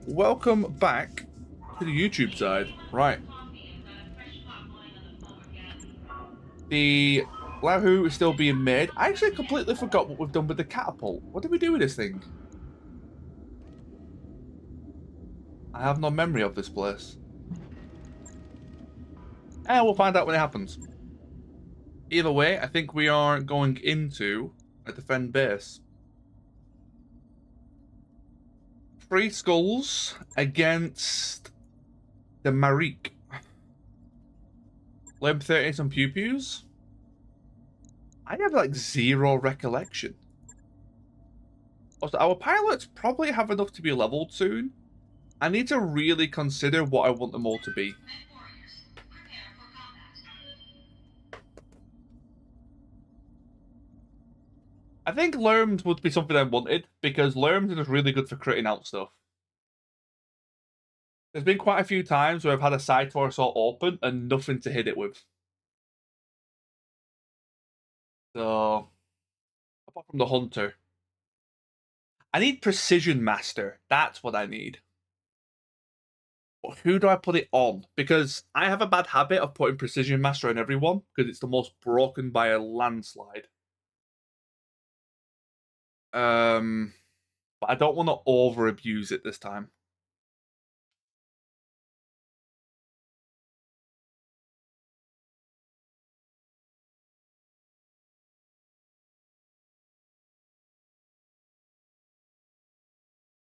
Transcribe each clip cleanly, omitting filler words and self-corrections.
welcome back to the YouTube side. Right. The Lahu is still being made. I actually completely forgot what we've done with the catapult. What did we do with this thing? I have no memory of this place. And we'll find out when it happens. Either way, I think we are going into a defend base. 3 skulls against the Marik. Limb 30 some pew-pews. I have like 0 recollection. Also, our pilots probably have enough to be leveled soon. I need to really consider what I want them all to be. I think Lerms would be something I wanted, because Lerms are just really good for critting out stuff. There's been quite a few times where I've had a side torso assault open and nothing to hit it with. So, apart from the Hunter. I need Precision Master. That's what I need. But who do I put it on? Because I have a bad habit of putting Precision Master on everyone, because it's the most broken by a landslide. But I don't want to over-abuse it this time.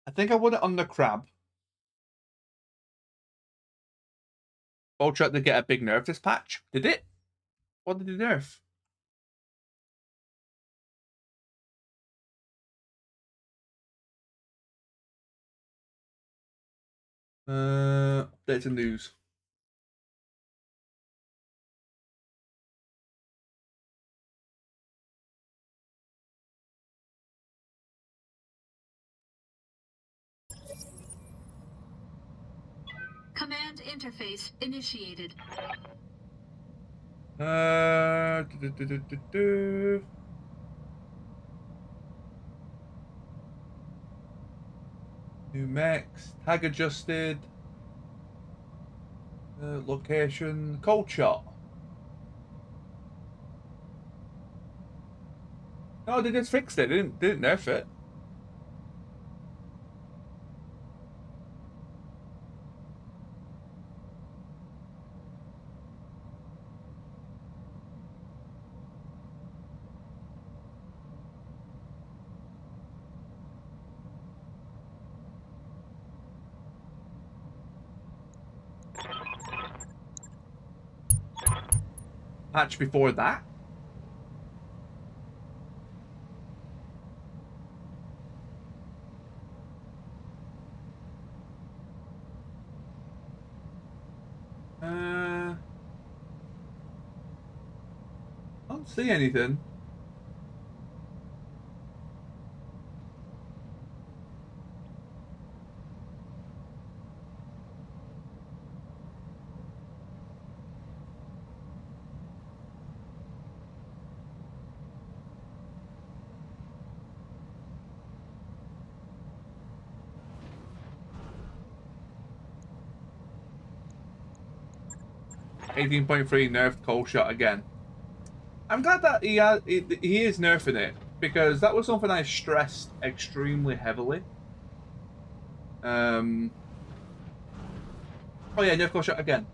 I think I want it on the crab. Bow tried to get a big nerf this patch. Did it? What did it nerf? Updates and news. Command interface initiated. New mechs, tag adjusted. Location, cold shot. No, they just fixed it. They didn't nerf it. Patch before that. I don't see anything. $18.3 nerfed cold shot again. I'm glad that he is nerfing it, because that was something I stressed extremely heavily. Oh yeah, nerf cold shot again.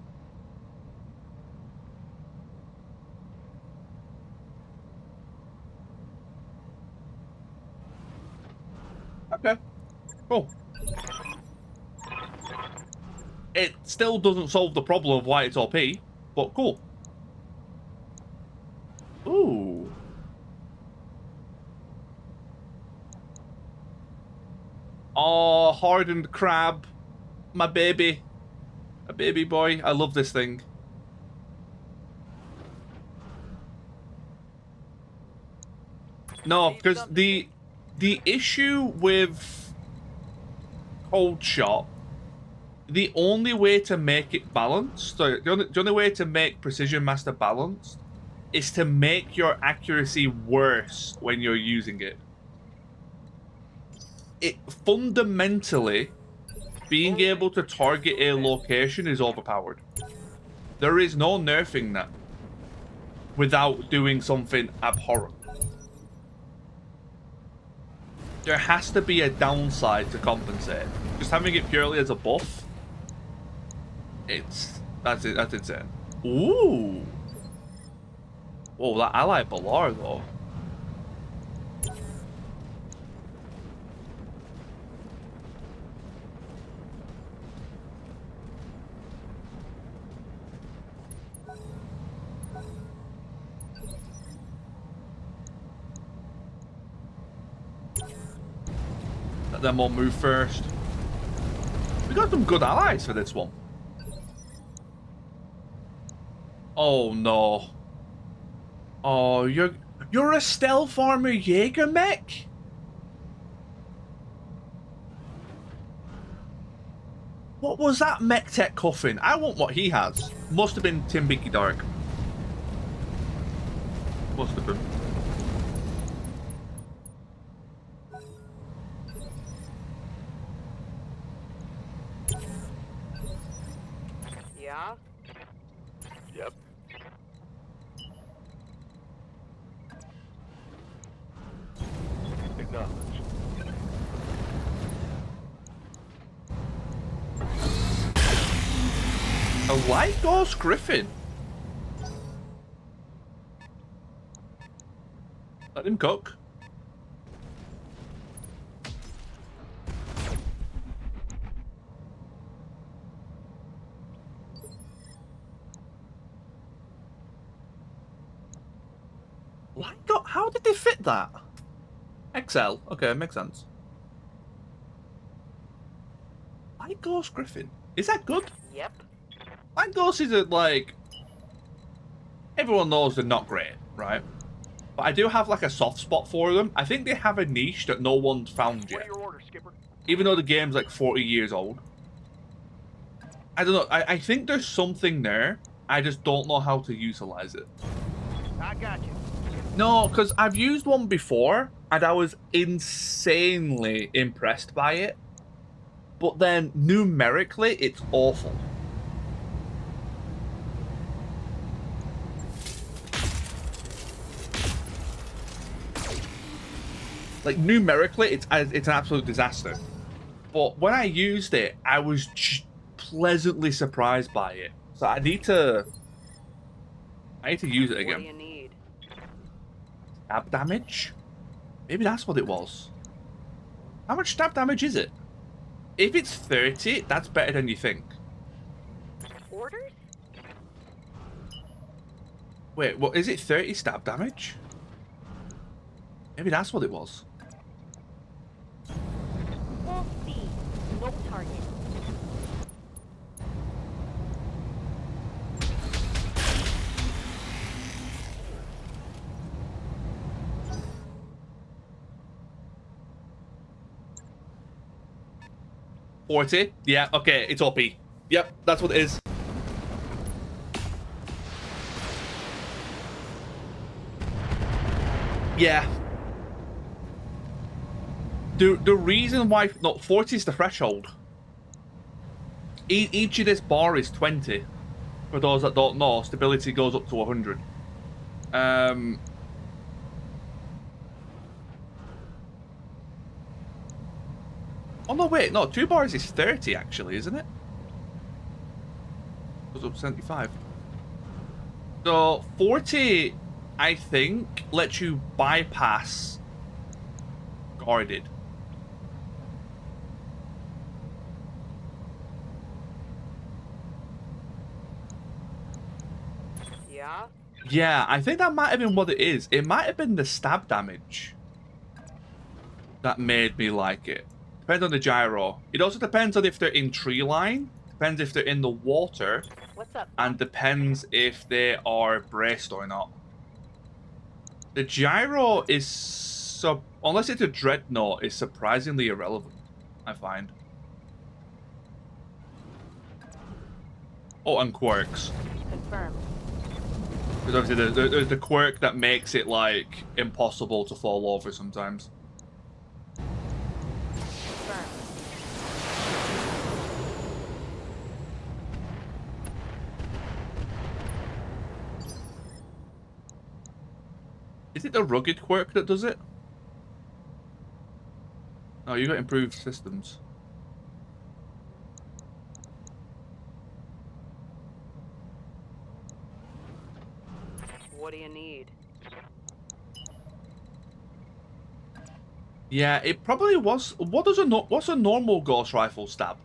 Okay, cool. It still doesn't solve the problem of why it's OP, but cool. Ooh. Oh, hardened crab. My baby. A baby boy. I love this thing. No, because the issue with cold shot, the only way to make it balanced, so the only way to make Precision Master balanced is to make your accuracy worse when you're using it. It fundamentally being able to target a location is overpowered. There is no nerfing that without doing something abhorrent. There has to be a downside to compensate. Just having it purely as a buff, that's insane. Ooh. Whoa, that ally Balar though. Let them all move first. We got some good allies for this one. Oh no. Oh, you're a stealth armor Jaeger mech? What was that mech tech coffin? I want what he has. Must have been Tim Bicky Dark. Must have been. Yeah? Yep. Acknowledge. A light ghost griffin. Let him cook. How did they fit that? XL. Okay, makes sense. Light Ghost Griffin. Is that good? Yep. Light Ghost is like... Everyone knows they're not great, right? But I do have like a soft spot for them. I think they have a niche that no one's found yet. What are your orders, Skipper? Even though the game's like 40 years old. I don't know. I think there's something there. I just don't know how to utilize it. I got you. No, because I've used one before, and I was insanely impressed by it. But then, numerically, it's awful. Like, numerically, it's an absolute disaster. But when I used it, I was pleasantly surprised by it. So I need to use it again. What do you need? Stab damage? Maybe that's what it was. How much stab damage is it? If it's 30, that's better than you think. Orders? Wait, what is it? 30 stab damage? Maybe that's what it was. Full speed. No target. $40? Yeah, okay, it's OP. Yep, that's what it is. Yeah. The reason why... No, 40 is the threshold. Each of this bar is 20. For those that don't know, stability goes up to 100. Oh, no, wait. No, 2 bars is 30, actually, isn't it? Goes up to 75. So, 40, I think, lets you bypass guarded. Yeah? Yeah, I think that might have been what it is. It might have been the stab damage that made me like it. Depends on the gyro. It also depends on if they're in tree line, depends if they're in the water, What's up? and depends if they are braced or not. The gyro is, unless it's a dreadnought, is surprisingly irrelevant, I find. Oh, and quirks. Confirmed. Because obviously there's the quirk that makes it, like, impossible to fall over sometimes. Confirmed. Is it the rugged quirk that does it? No, you got improved systems. What do you need? Yeah, it probably was. What's a normal ghost rifle stab?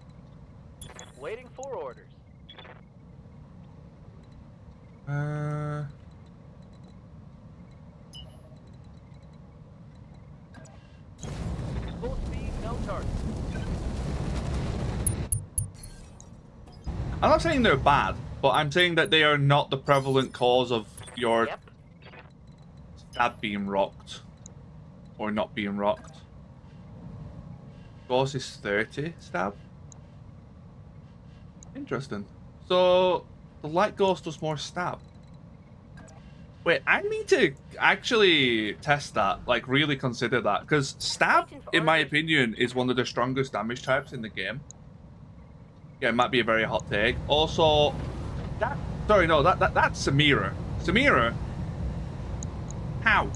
Waiting for orders. Full speed, no target. I'm not saying they're bad, but I'm saying that they are not the prevalent cause of your Yep. stab being rocked. Or not being rocked. Ghost is 30 stab. Interesting. So, the light ghost does more stab. Wait, I need to actually test that. Like, really consider that. Because stab, in my opinion, is one of the strongest damage types in the game. Yeah, it might be a very hot take. Also, sorry, no, that's Samira. Samira? How?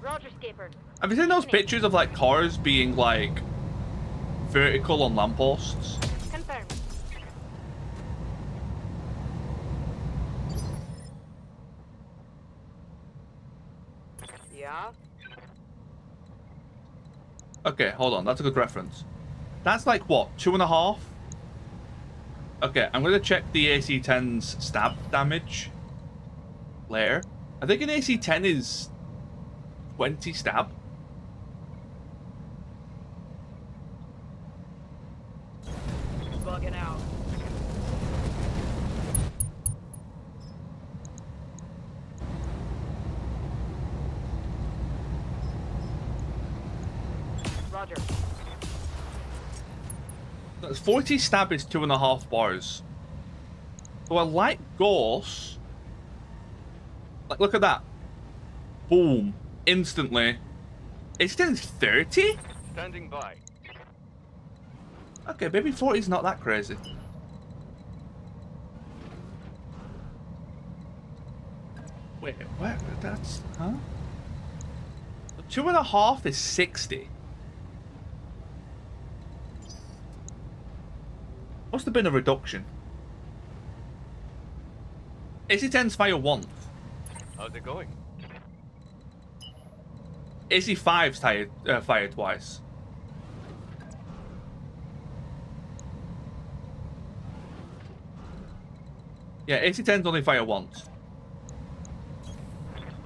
Roger, Skipper. Have you seen those pictures of, like, cars being, like, vertical on lampposts? Confirmed. Yeah? Okay, hold on. That's a good reference. That's like, what, 2.5? Okay, I'm going to check the AC-10's stab damage later. I think an AC-10 is 20 stab. Bugging out. Roger. That's 40 stab is 2.5 bars. So a light gauss. Like, look at that. Boom. Instantly. It's still 30? Standing by. Okay, maybe 40 is not that crazy. Wait, what? That's... Huh? 2.5 is 60. Must have been a reduction. AC-10's fire once. How's it going? AC-5's fire twice. Yeah, AC-10's only fire once.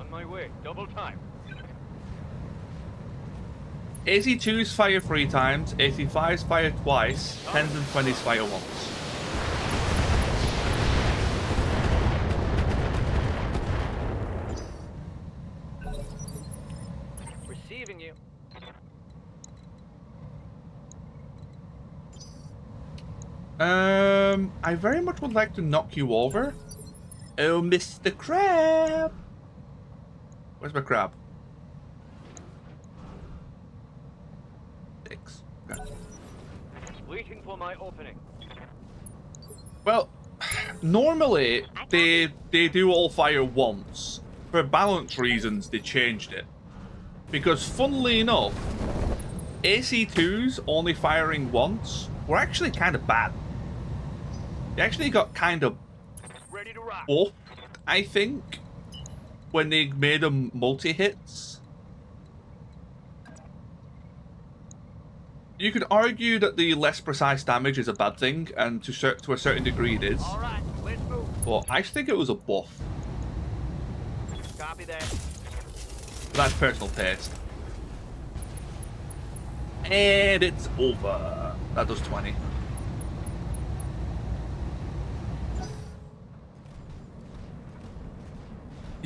On my way. Double time. AC-2's fire 3 times, AC-5's fire twice, 10s and 20's fire once. Receiving you. I very much would like to knock you over. Oh, Mr. Crab! Where's my crab? 6. Okay. Waiting for my opening. Well, normally they do all fire once. For balance reasons, they changed it. Because funnily enough, AC2s only firing once were actually kind of bad. They actually got kind of Ready to rock. buffed, I think, when they made them multi-hits. You could argue that the less precise damage is a bad thing, and to a certain degree it is. All right, let's move. But I think it was a buff. Copy that. But that's personal taste. And it's over. That does 20.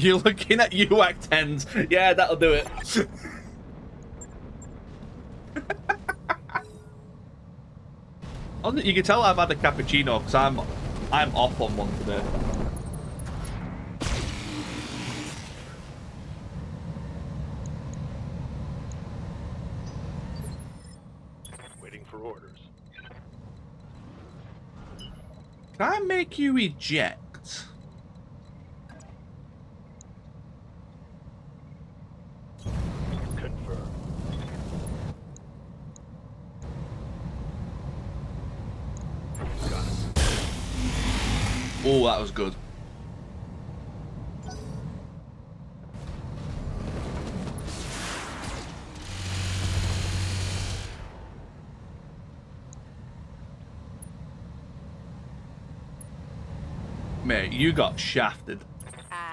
You're looking at UAC 10s. Yeah, that'll do it. You can tell I've had a cappuccino because I'm off on one today. for orders. Can I make you eject? Confirm. Got it. Oh, that was good. Mate, you got shafted.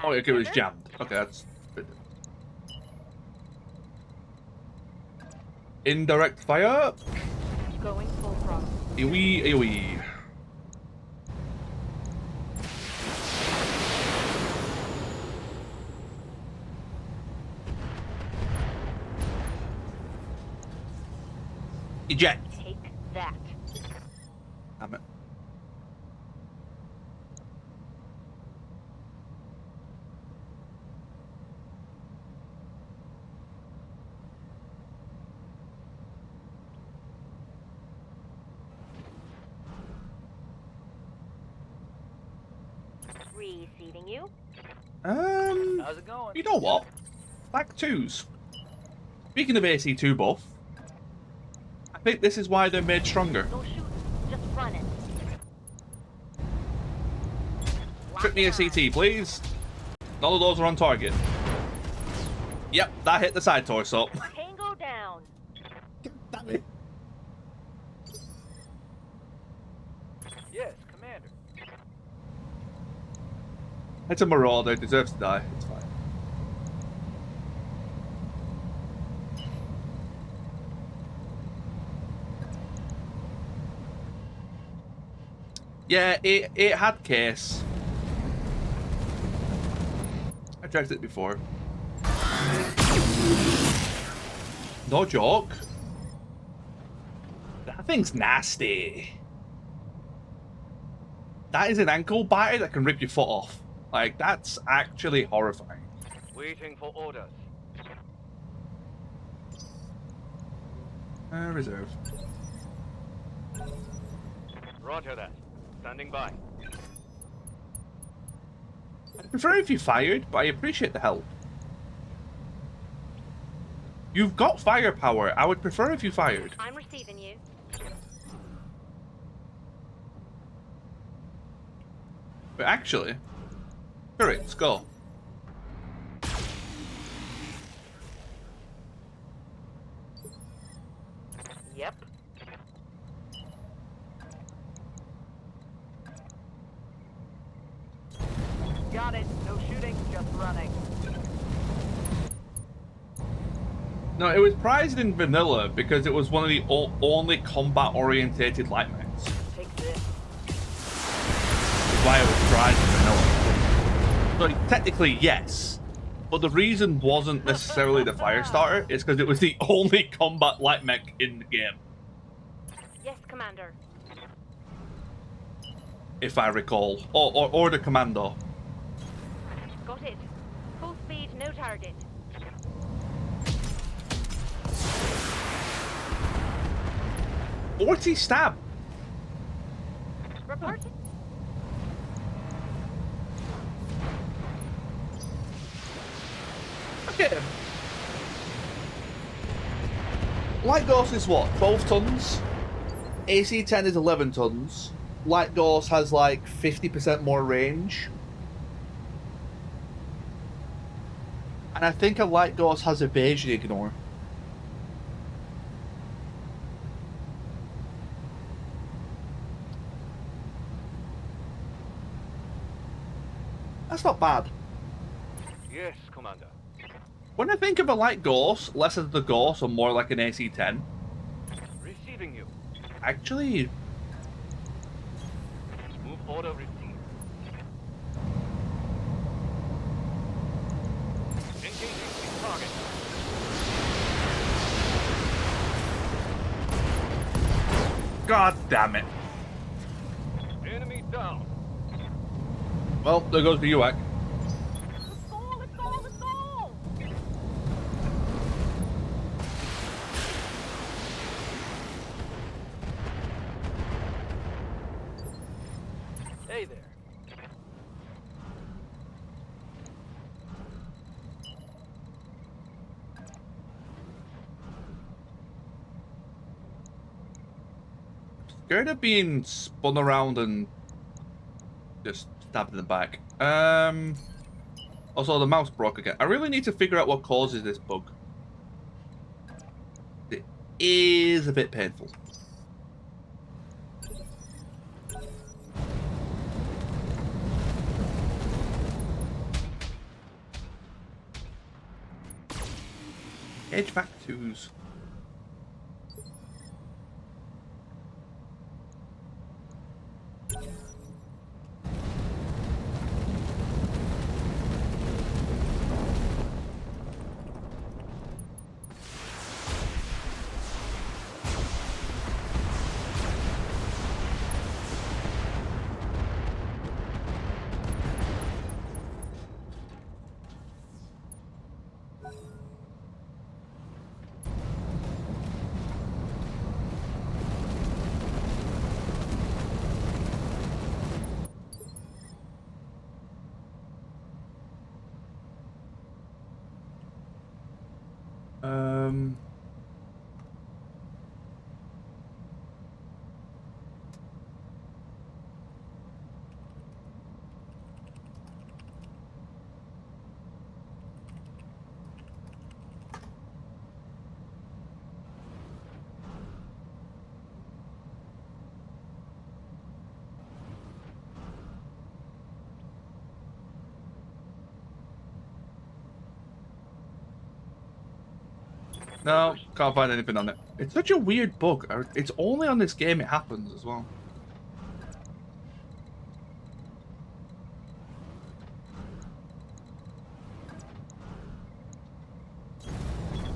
Oh, okay, it was jammed. Okay, that's good. Indirect fire. Going full throttle. Eewee, eewee. Eject. Take that. Damn it. Receiving you. How's it going? You know what? Back twos. Speaking of AC2 buff, I think this is why they're made stronger. No shoot. Just run it. Trip me a CT, please. None of those are on target. Yep, that hit the side torso. Tango down. Damn it. Yes, Commander. It's a marauder, it deserves to die. It's fine. Yeah, it had case. I checked it before. No joke. That thing's nasty. That is an ankle biter that can rip your foot off. Like, that's actually horrifying. Waiting for orders. Reserve. Roger that. Standing by. I'd prefer if you fired, but I appreciate the help. You've got firepower. I would prefer if you fired. I'm receiving you. But actually, hurry, let's go. Yep. Got it. No shooting, just running. No, it was prized in vanilla because it was one of the only combat-orientated light mechs. Take this. That's why it was prized in vanilla. So technically, yes. But the reason wasn't necessarily the Firestarter, it's because it was the only combat light mech in the game, Yes, Commander. if I recall. Or the Commando. Got it. Full speed, no target. Orty stab! Reporting. Okay. Light Ghost is what? 12 tons? AC-10 is 11 tons. Light Ghost has like 50% more range. And I think a Light Ghost has evasion ignore. That's not bad. Yes, Commander. When I think of a Light Ghost, less of the Ghost or more like an AC-10, Receiving you. actually, Move order received. Engaging the target. god damn it. Enemy down. Well, there goes the UAC. Let's go, let's go, let's go! Hey there. Scared of being spun around and just stabbed in the back. Also, the mouse broke again. I really need to figure out what causes this bug. It is a bit painful. HVAC 2s. Um... No, can't find anything on it. It's such a weird bug. It's only on this game it happens as well.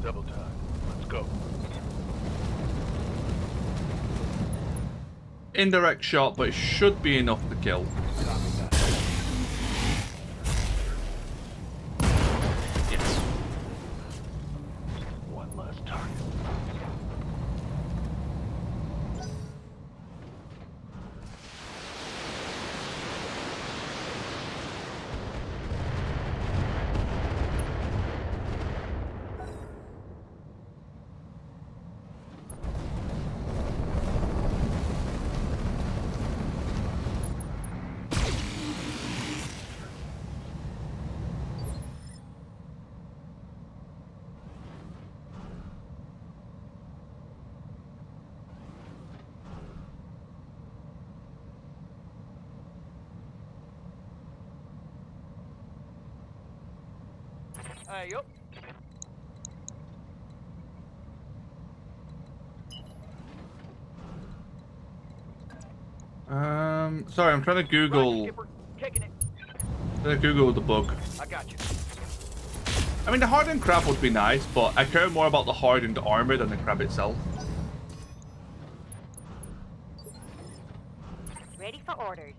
Double time. Let's go. Indirect shot, but it should be enough to kill. Yes. One less target. Yup. Sorry, I'm trying to Google. Taking it. Google the bug. I got you. I mean, the hardened crab would be nice, but I care more about the hardened armor than the crab itself. Ready for orders.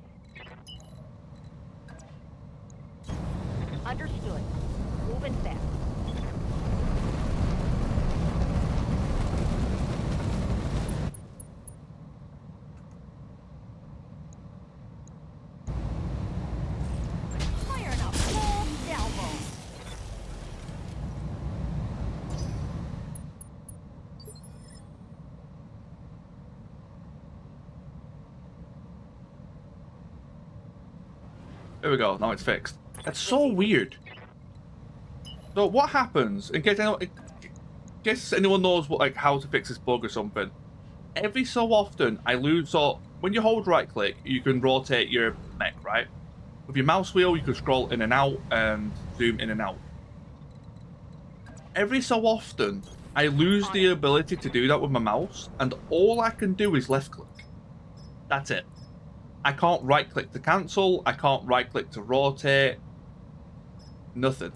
Understood. Moving fast. Firing a full salvo. There we go. Now it's fixed. That's so weird. So what happens in case anyone knows what how to fix this bug or something? Every so often I lose. So when you hold right click, you can rotate your mech, right? With your mouse wheel, you can scroll in and out and zoom in and out. Every so often, I lose the ability to do that with my mouse, and all I can do is left click. That's it. I can't right click to cancel. I can't right click to rotate. Nothing.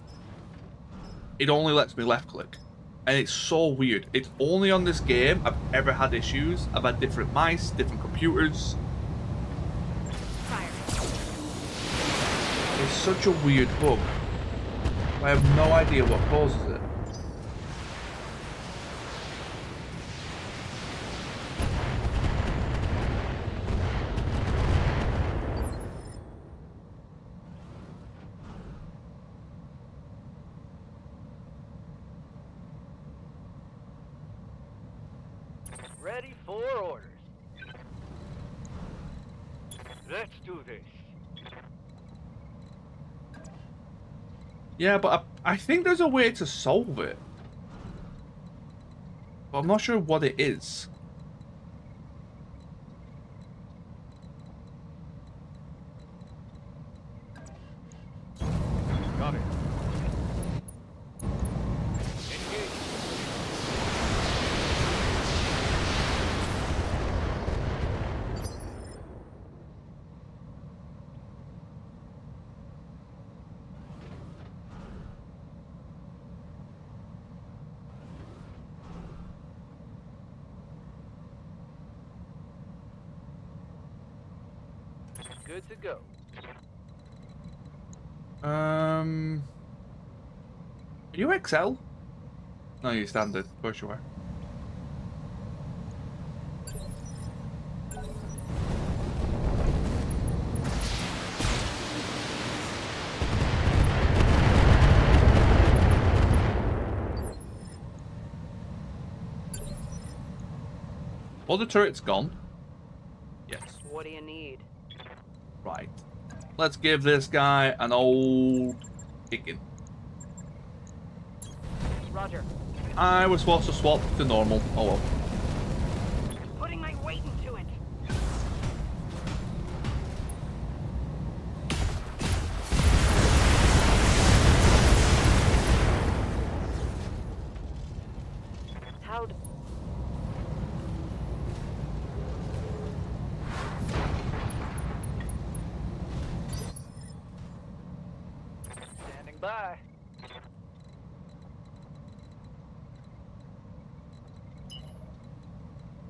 It only lets me left click. And it's so weird. It's only on this game I've ever had issues. I've had different mice, different computers. Fire. It's such a weird bug. I have no idea what causes it. Ready for orders. Let's do this. Yeah, but I think there's a way to solve it. But I'm not sure what it is. Got it. Engage. Good to go. Are you XL? No, you're standard. Of course you are. All the turrets gone. Yes. What do you need? Right. Let's give this guy an old kicking. Roger. I was supposed to swap to normal. Oh well. Putting my weight into it. How? Standing by.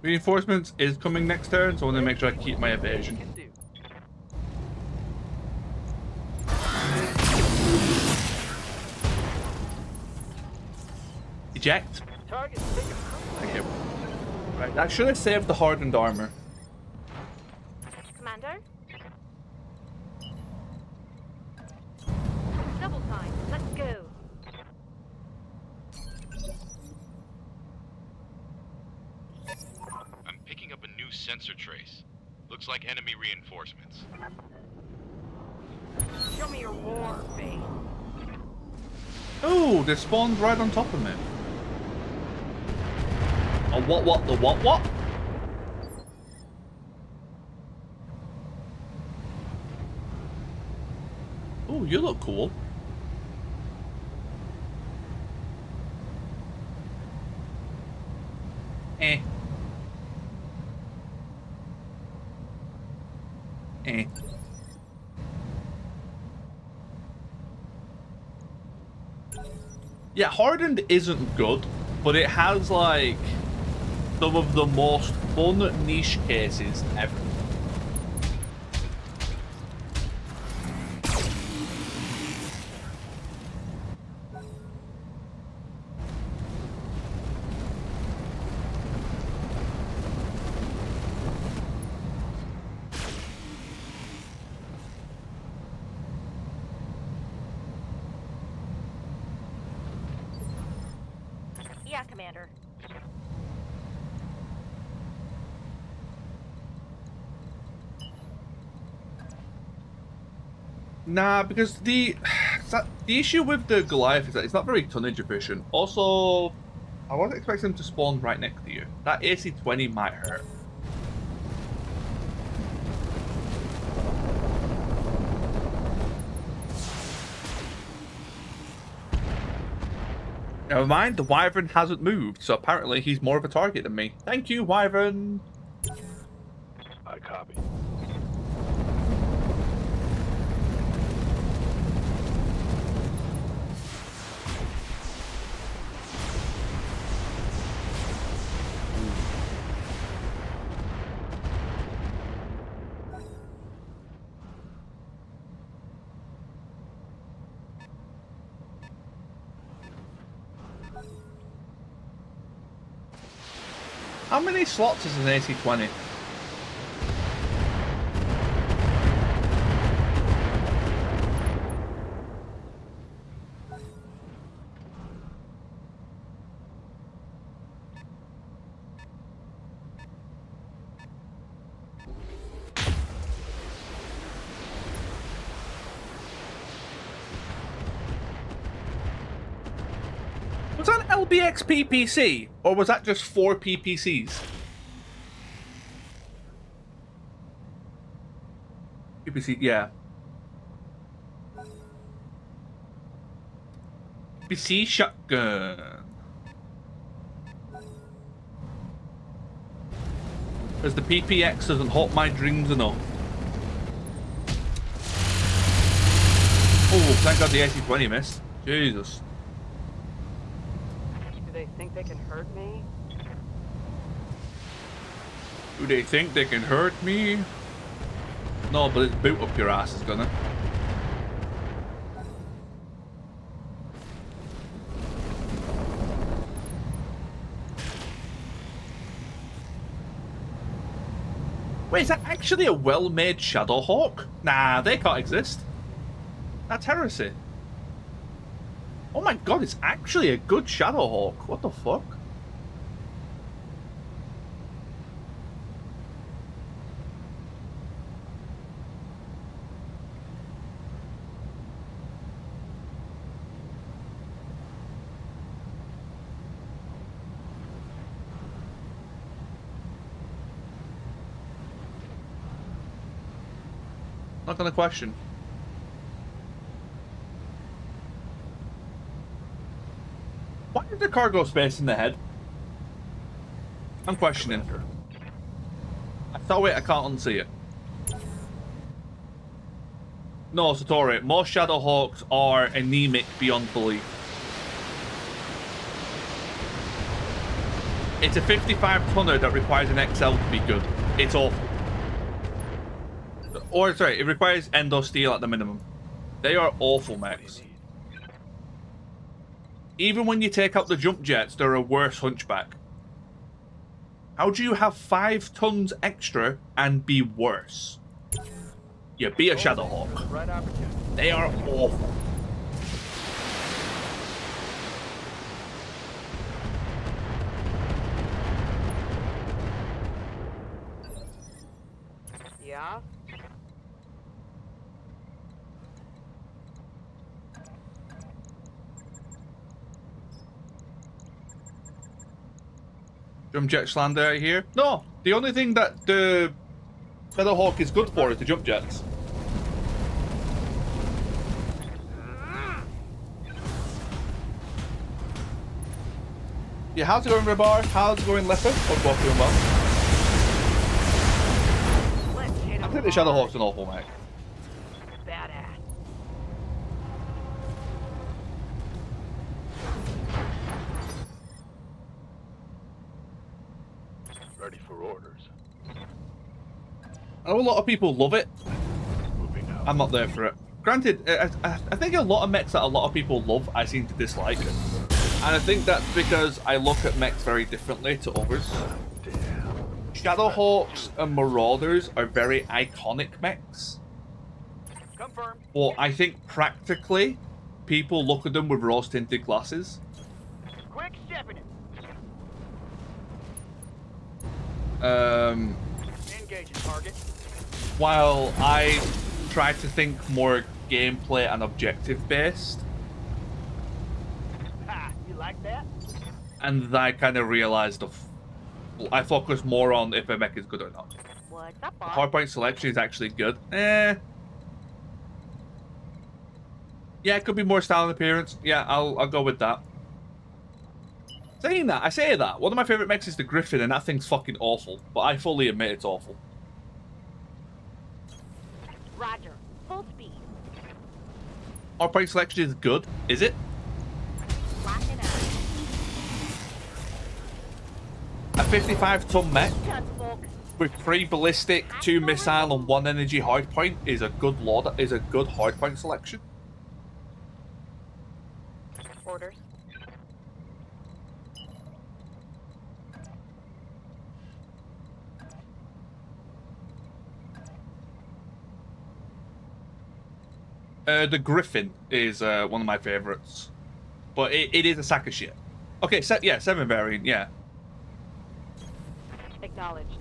Reinforcements is coming next turn, so I want to make sure I keep my evasion. Can do. Eject. Target taken. Thank you. Right, that should have saved the hardened armor. Commander? Double time. Let's go. I'm picking up a new sensor trace. Looks like enemy reinforcements. Show me your war face. Oh, they spawned right on top of me. Oh, what, the what? Oh, you look cool. Eh. Eh. Yeah, hardened isn't good, but it has like some of the most fun niche cases ever. Yeah, Commander. Nah, because the issue with the Goliath is that it's not very tonnage efficient. Also, I wasn't expecting them to spawn right next to you. That AC-20 might hurt. Never mind, the Wyvern hasn't moved, so apparently he's more of a target than me. Thank you, Wyvern! I copy. How many slots is an AC-20? LBX PPC, or was that just 4 PPCs? PPC, yeah. PPC shotgun. Because the PPX doesn't haunt my dreams enough. Oh, thank God the AC-20 missed. Jesus. Do they think they can hurt me? Do they think they can hurt me? No, but its boot up your ass is gonna. Wait, is that actually a well-made Shadowhawk? Nah, they can't exist. That's heresy. Oh my god, it's actually a good Shadowhawk. What the fuck? Not gonna question. Why is the cargo space in the head? I'm questioning. I thought, wait, I can't unsee it. No, Satori, most Shadowhawks are anemic beyond belief. It's a 55-tonner that requires an XL to be good. It's awful. Or, sorry, it requires endo steel at the minimum. They are awful mechs. Even when you take out the jump jets, they're a worse hunchback. How do you have 5 tons extra and be worse? You be a Shadowhawk. Right opportunity. They are awful. Yeah? Jump jet slander out here? No, the only thing that the Shadowhawk is good for is the jump jets. Yeah, how's it going, Ribar? How's it going, Leopard? Hope both doing well. Let's hit I 'em think the hard. Shadowhawk's an awful mech. Badass. Ready for orders. I know a lot of people love it. Moving out. I'm not there for it. Granted, I think a lot of mechs that a lot of people love, I seem to dislike. And I think that's because I look at mechs very differently to others. Shadowhawks and Marauders are very iconic mechs. Confirmed. But I think practically, people look at them with rose-tinted glasses. Quick stepping it. Engaging target. While I try to think more gameplay and objective based, Ha! You like that? and I kind of realized I focus more on if a mech is good or not. What's up, boss? Hardpoint selection is actually good. Yeah, it could be more style and appearance. Yeah, I'll go with that. Saying that, I say that. One of my favorite mechs is the Griffin, and that thing's fucking awful. But I fully admit it's awful. Roger. Full speed. Hardpoint selection is good, is it? Locking up. A 55-ton mech Guns, folks. with 3 ballistic, 2 missile, and 1 energy hardpoint is a good hardpoint selection. Orders. The Griffin is one of my favorites, but it is a sack of shit. Okay, 7 variant, yeah. Acknowledged.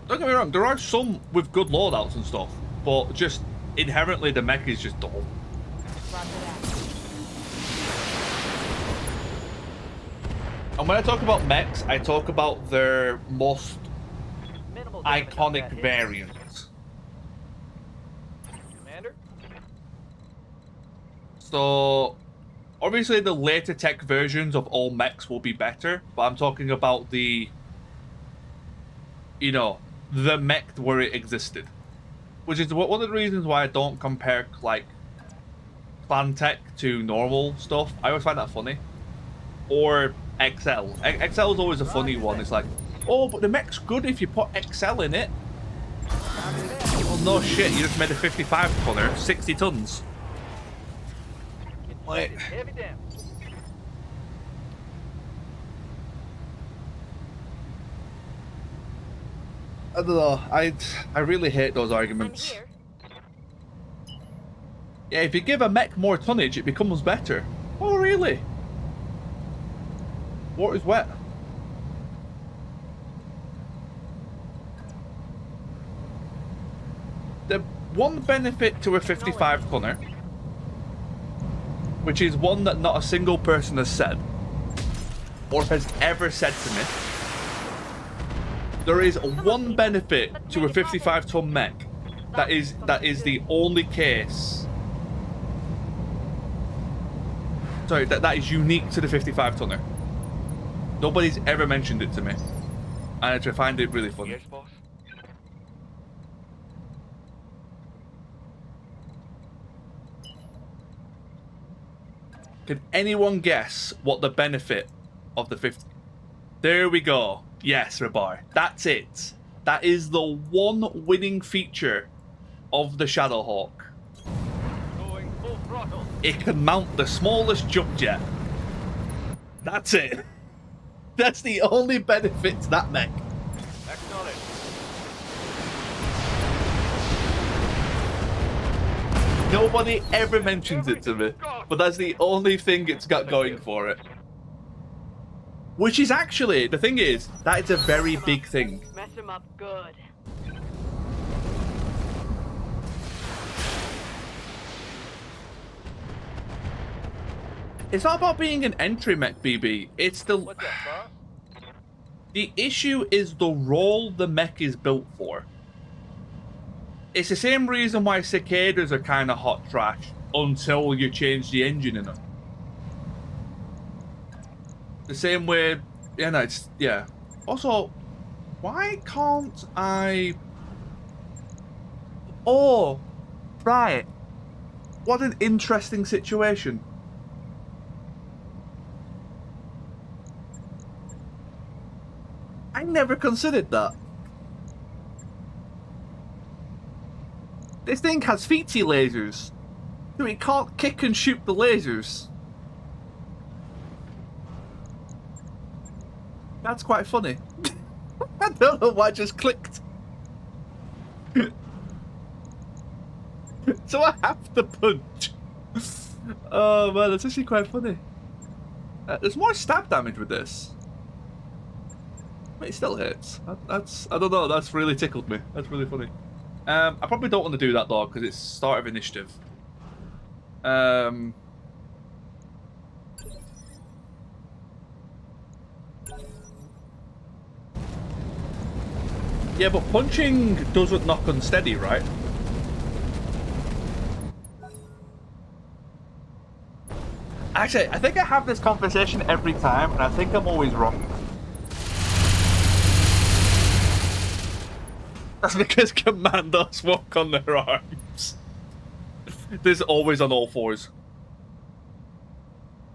Don't get me wrong, there are some with good loadouts and stuff, but just inherently the mech is just dull. Roger that. And when I talk about mechs, I talk about their most Minimal damage on iconic that hit. variants. Commander? So, obviously the later tech versions of all mechs will be better, but I'm talking about the, you know, the mech where it existed. Which is one of the reasons why I don't compare, like, clan tech to normal stuff. I always find that funny. Or XL. XL is always a funny one. It's like, oh, but the mech's good if you put XL in it. Well, no shit, you just made a 55 tonner, 60 tons. Like, Heavy damage. I don't know. I really hate those I'm arguments. here. Yeah, if you give a mech more tonnage, it becomes better. Oh, really? Water's wet. The one benefit to a 55 tonner, which is one that not a single person has said, or has ever said to me, there is one benefit to a 55 ton mech that is the only case. Sorry, that is unique to the 55 tonner. Nobody's ever mentioned it to me, and I find it really funny. Yes, boss. Can anyone guess what the benefit of the 50? There we go. Yes, Rabar. That's it. That is the one winning feature of the Shadowhawk. Going full throttle. It can mount the smallest jump jet. That's it. That's the only benefit to that mech. Acknowledge. Nobody ever mentions it to me, but that's the only thing it's got going for it. Which is actually, the thing is, that is a very big thing. Mess him up good. It's not about being an entry mech, BB. It's the... What's up, Bob? The issue is the role the mech is built for. It's the same reason why cicadas are kind of hot trash until you change the engine in them. The same way, yeah, no, it's, yeah. Also, why can't I... Oh, right. What an interesting situation. I never considered that. This thing has feety lasers, so it can't kick and shoot the lasers. That's quite funny. I don't know why I just clicked. So I have to punch. Oh man, that's actually quite funny. There's more stab damage with this. But it still hits. I don't know, that's really tickled me. That's really funny. I probably don't want to do that though, because it's start of initiative. Yeah, but punching doesn't knock unsteady, right? Actually, I think I have this conversation every time, and I think I'm always wrong. That's because commandos walk on their arms. This is always on all fours.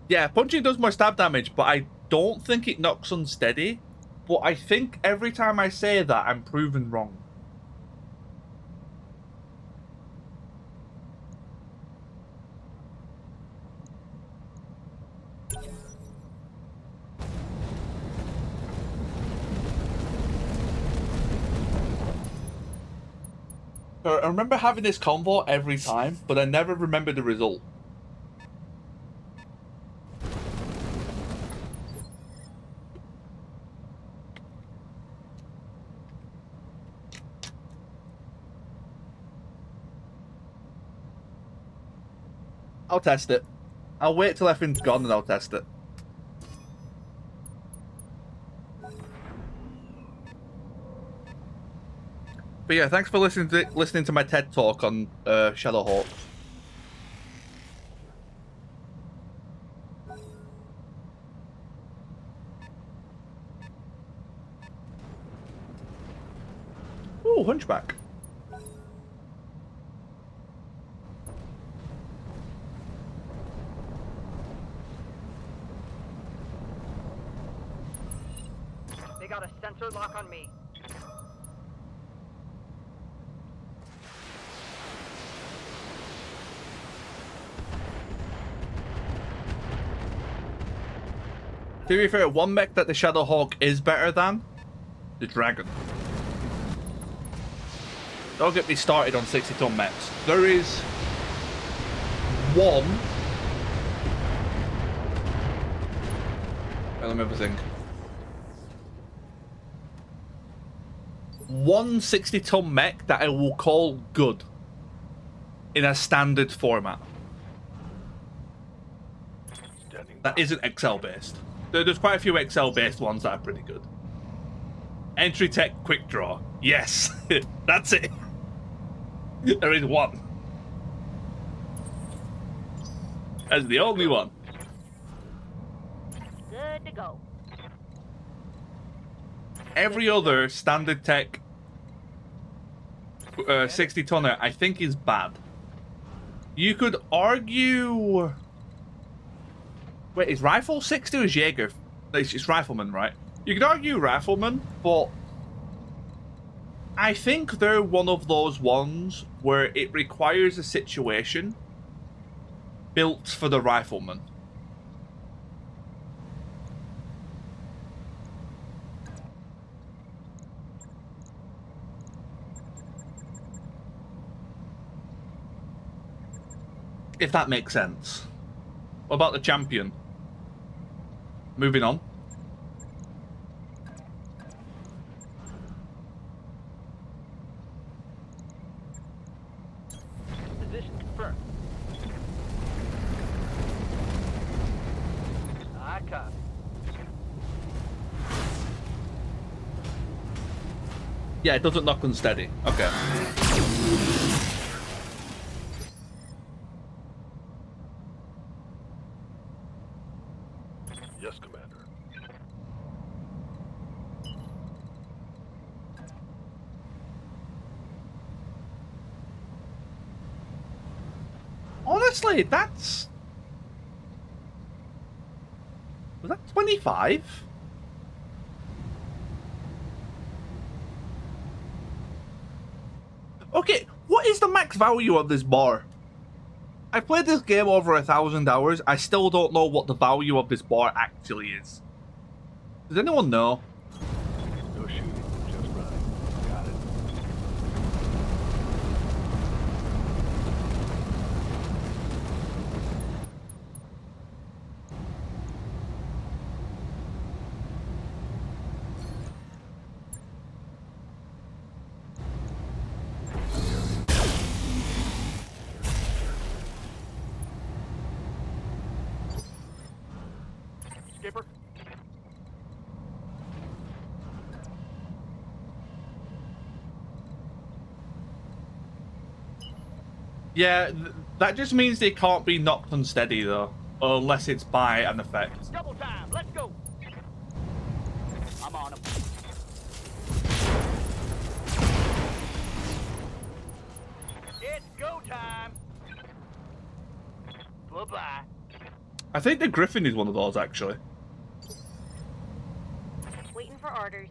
Yeah, punching does more stab damage, but I don't think it knocks unsteady. But I think every time I say that, I'm proven wrong. I remember having this convo every time, but I never remember the result. I'll test it. I'll wait till everything's gone and I'll test it. But yeah, thanks for listening to my TED talk on Shadowhawk. Ooh, Hunchback. They got a sensor lock on me. To be fair, one mech that the Shadowhawk is better than the Dragon. Don't get me started on 60-ton mechs. There is one. Let me have a think. One 60-ton mech that I will call good in a standard format. That isn't XL based. There's quite a few XL based ones that are pretty good. Entry Tech Quick Draw. Yes, that's it. There is one. That's the only one. Good to go. Every other standard tech 60-tonner I think is bad. You could argue... Wait, is Rifle 60 or is Jaeger? It's Rifleman, right? You could argue Rifleman, but I think they're one of those ones where it requires a situation built for the Rifleman. If that makes sense. What about the champion? Moving on. Position confirmed. I copy. Yeah, it doesn't knock unsteady. Okay. Yes, Commander. Honestly, that's... Was that 25? Okay, what is the max value of this bar? I've played this game over 1,000 hours. I still don't know what the value of this bar actually is. Does anyone know? No shooting, just running. Got it. Skipper. Yeah, that just means they can't be knocked unsteady though. Unless it's by an effect. Double time. Let's go. I'm on him. It's go time. Bye-bye. I think the Griffin is one of those actually. Waiting for orders.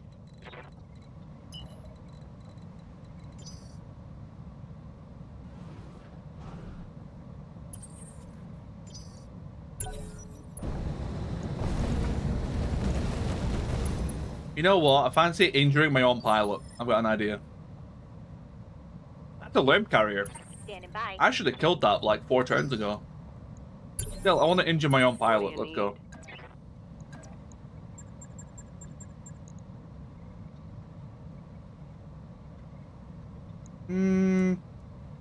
You know what? I fancy injuring my own pilot. I've got an idea. That's a limb carrier. Standing by. I should have killed that like 4 turns ago. Still, I want to injure my own pilot. Let's go.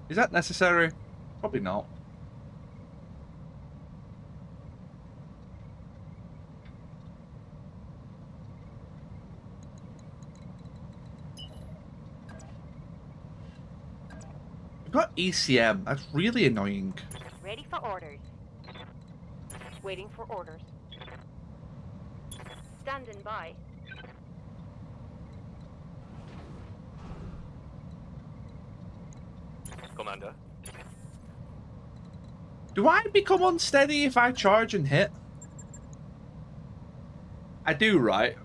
Is that necessary? Probably not. got ECM. That's really annoying. Ready for orders. Waiting for orders. Standing by. Commander. Do I become unsteady if I charge and hit? I do, right?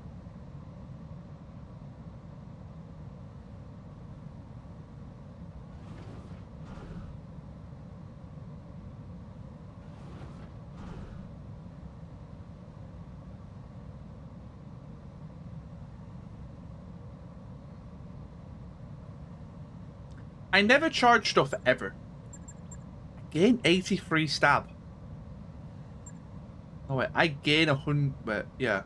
I never charge stuff ever. Gain 83 stab. Oh wait, I gain 100. Wait, yeah.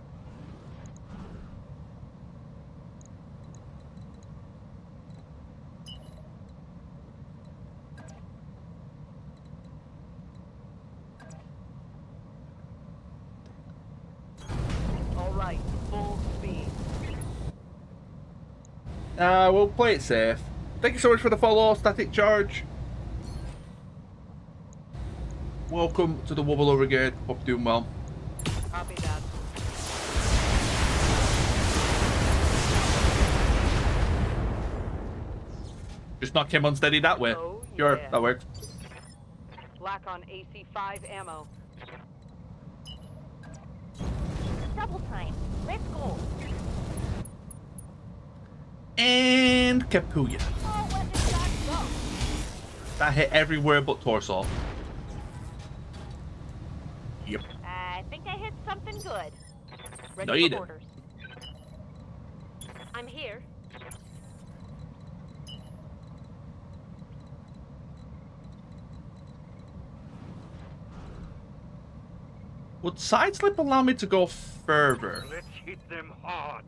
All right, full speed. We'll play it safe. Thank you so much for the follow, Static Charge. Welcome to the Wobble Brigade. Hope you're doing well. Copy that. Just knock him unsteady that way. Oh, Sure, yeah. that works. Black on AC5 ammo. Double time. Let's go. And Kapuya. All weapons got go. That hit everywhere but torso. Yep. I think I hit something good. Ready No, you for didn't. orders. I'm here. Would sideslip allow me to go further? Let's hit them hard.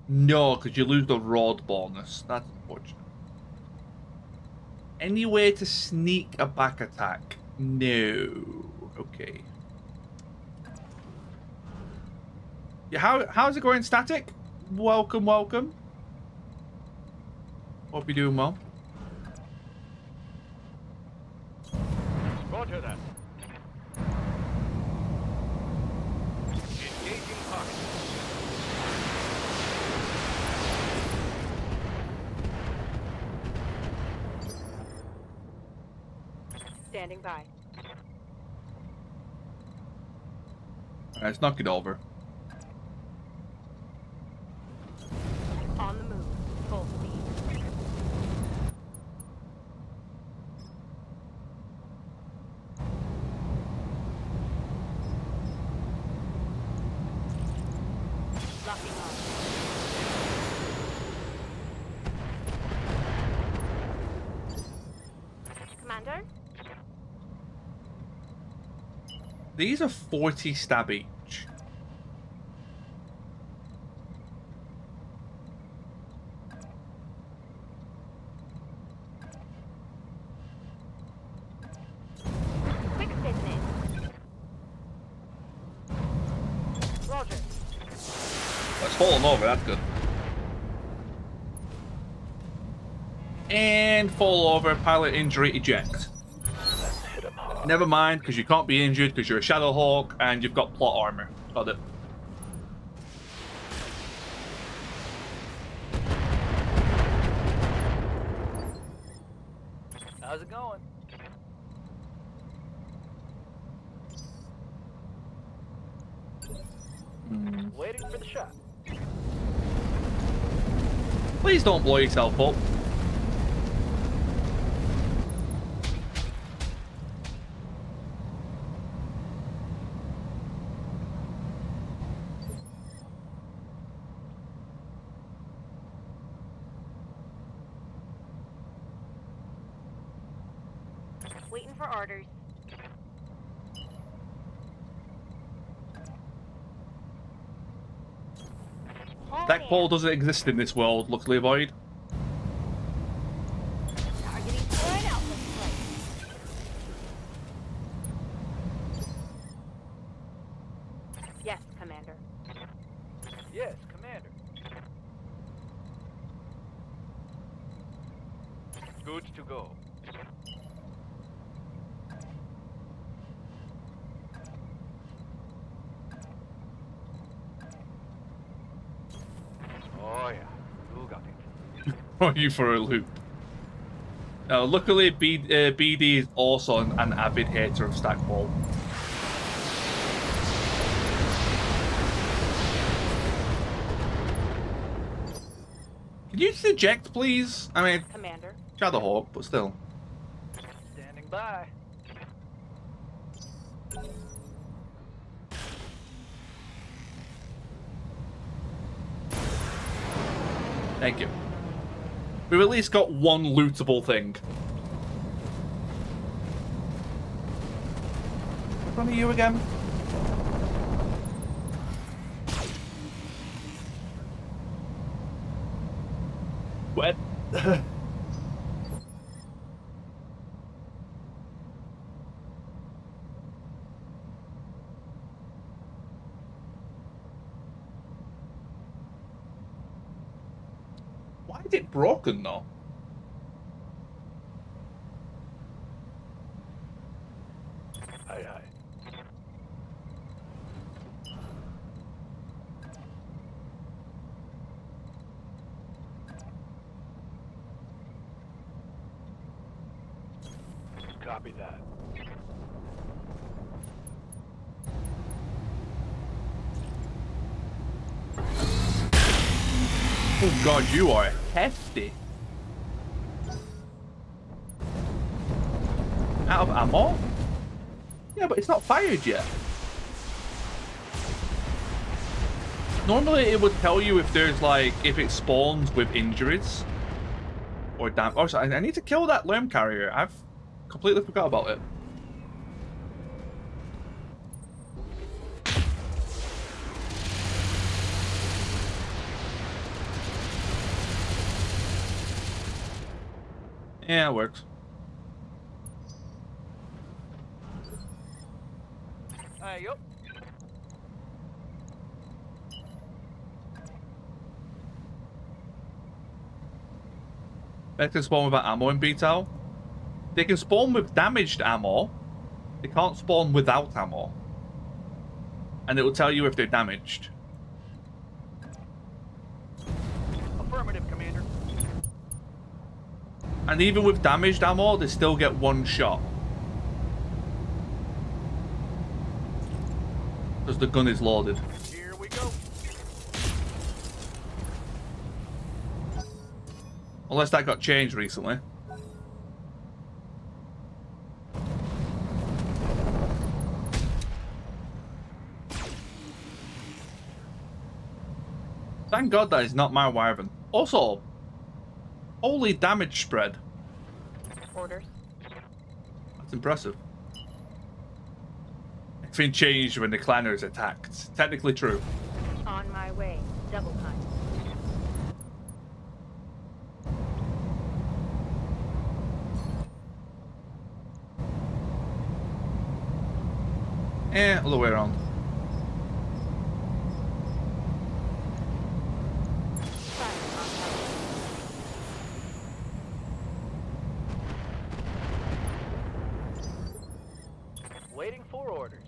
No, because you lose the rod bonus. That's unfortunate. Any way to sneak a back attack? No. Okay. Yeah, how's it going, Static? Welcome, welcome. Hope you're doing well. Roger that. Engaging target. Standing by. Alright, let's knock it over. On the move. Full speed. Locking on. Commander? These are 40 stab each. Quick business. Roger. Let's fall him over, that's good. And fall over, pilot injury, eject. Hit him hard. Never mind, because you can't be injured because you're a Shadowhawk and you've got plot armor. Got it. How's it going? Waiting for the shot. Please don't blow yourself up. Waiting for orders. That pole doesn't exist in this world, luckily, Void. Targeting for an outlet strike. Yes, Commander. Yes, Commander. Good to go. Oh yeah, you got it. Throw you for a loop. Luckily, BD is also an avid hater of Stackball. Can you just eject, please? I mean, Commander. Shadowhawk, but still. Standing by. Thank you. We've at least got one lootable thing. Which one are you again? What? Why is it broken though? Aye, aye. Copy that. Oh god, you are hefty. Out of ammo? Yeah, but it's not fired yet. Normally it would tell you if there's like, if it spawns with injuries. Or damn. Oh, sorry, I need to kill that limb carrier. I've completely forgot about it. Yeah, it works. Yup. They can spawn without ammo in BTAU. They can spawn with damaged ammo. They can't spawn without ammo. And it will tell you if they're damaged. Affirmative, Commander. And even with damaged ammo, they still get one shot. Because the gun is loaded. Here we go. Unless that got changed recently. Thank God that is not my Wyvern. Also, holy damage spread. Orders. That's impressive. Everything changed when the clanner is attacked. Technically true. On my way. Double time. Other way around. Waiting for orders.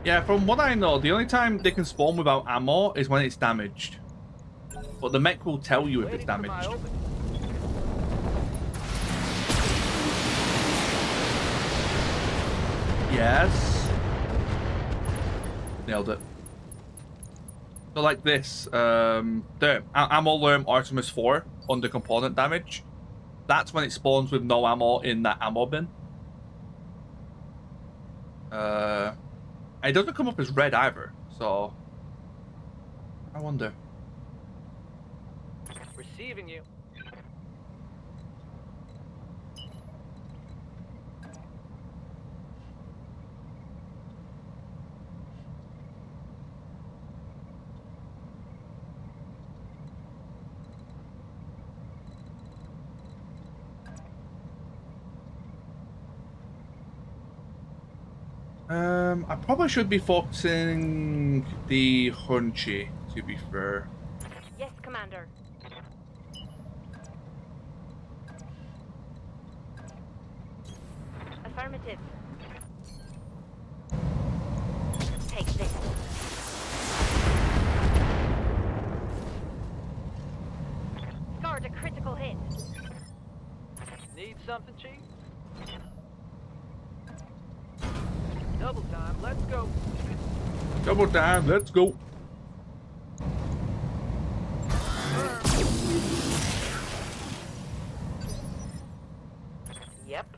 Yeah, from what I know, the only time they can spawn without ammo is when it's damaged. But the mech will tell you if it's Waiting for my damaged. open. Yes. Nailed it. So like this, the ammo worm Artemis 4 under component damage. That's when it spawns with no ammo in that ammo bin. It doesn't come up as red either, so I wonder. Receiving you. I probably should be focusing the Hunchy, to be fair. Yes, Commander. Affirmative. Take this. Scored a critical hit. Need something, Chief? Double time, let's go. Double time, let's go. Yep.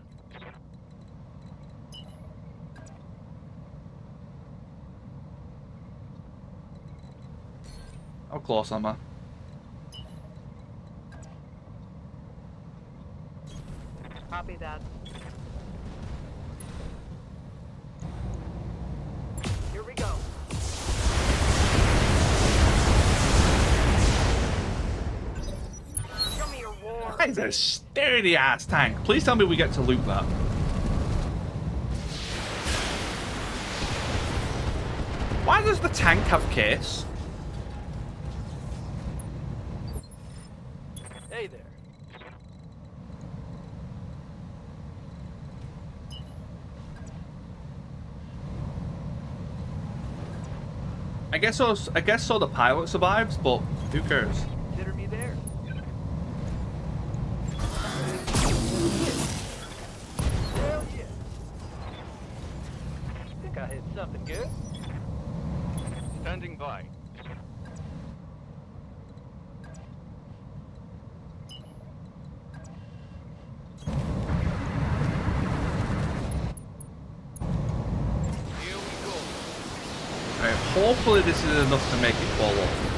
How close am I? Copy that. Here we go. Show me your war. That is a sturdy ass tank. Please tell me we get to loot that. Why does the tank have case? Hey there. I guess so the pilot survives, but who cares? Consider me there. Hell yeah. Think I hit something good. Standing by. Here we go. Right, hopefully this is enough to make it fall off.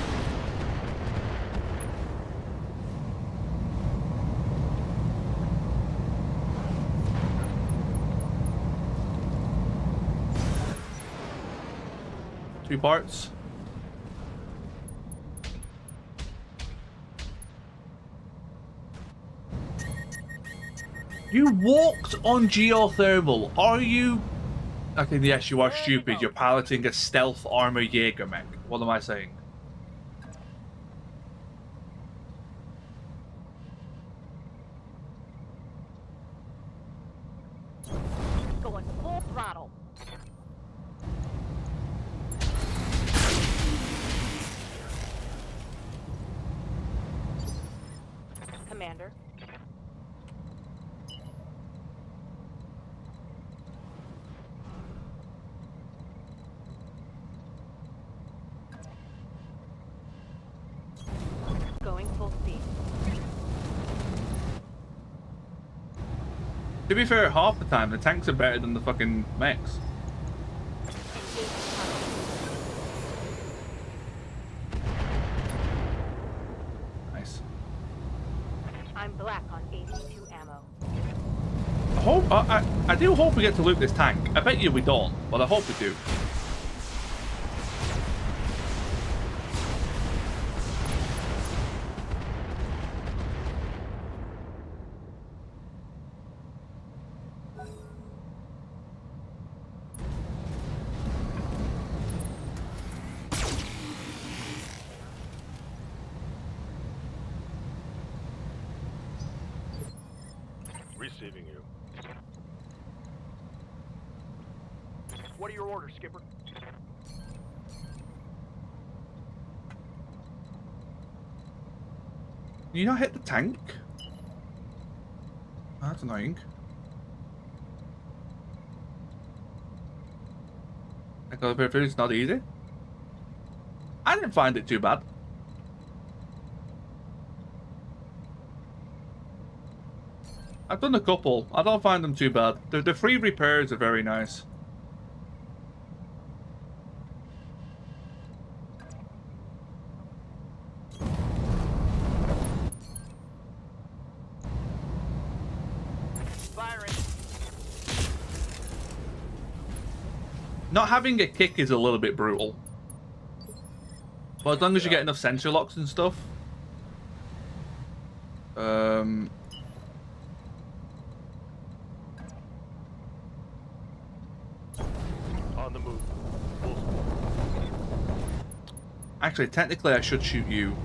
Two parts. You walked on geothermal. Are you? Okay, yes, you are stupid. You're piloting a stealth armor Jaeger mech. What am I saying? Going full throttle. Commander. Going full speed. To be fair, half the time the tanks are better than the fucking mechs. Engage target. Nice. I'm black on 82 ammo. I do hope we get to loot this tank. I bet you we don't, but I hope we do. Receiving you. What are your orders, Skipper? You not hit the tank? Oh, that's annoying. It's not easy. I didn't find it too bad. I've done a couple. I don't find them too bad. The free repairs are very nice. Firing. Not having a kick is a little bit brutal. But as long as you get enough sensor locks and stuff. Actually, technically, I should shoot you.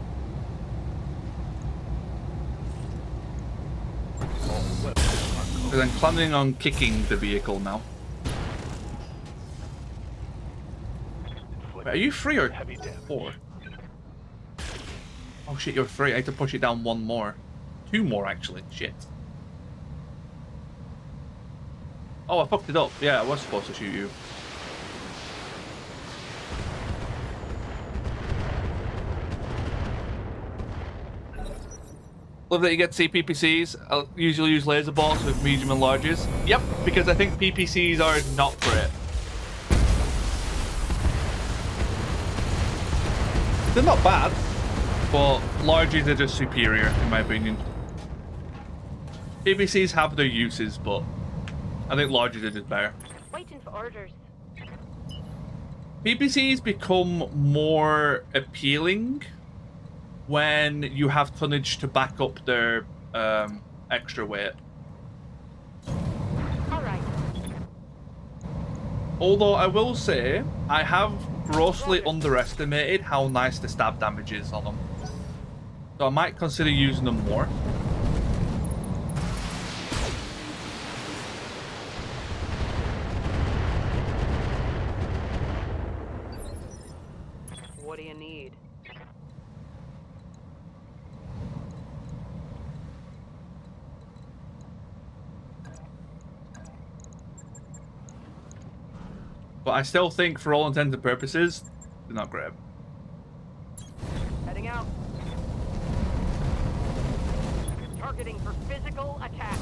Because I'm planning on kicking the vehicle now. Wait, are you 3 or Heavy damage. 4? Oh shit, you're 3. I had to push it down 1 more. 2 more, actually. Shit. Oh, I fucked it up. Yeah, I was supposed to shoot you. Love that you get to see PPCs. I'll usually use laser bolts with medium and larges. Yep, because I think PPCs are not great. They're not bad, but larges are just superior, in my opinion. PPCs have their uses, but I think larges are just better. Waiting for orders. PPCs become more appealing when you have tonnage to back up their extra weight. All right. Although I will say, I have grossly underestimated how nice the stab damage is on them. So I might consider using them more. What do you need? But I still think, for all intents and purposes, they're not great. Heading out. Targeting for physical attack.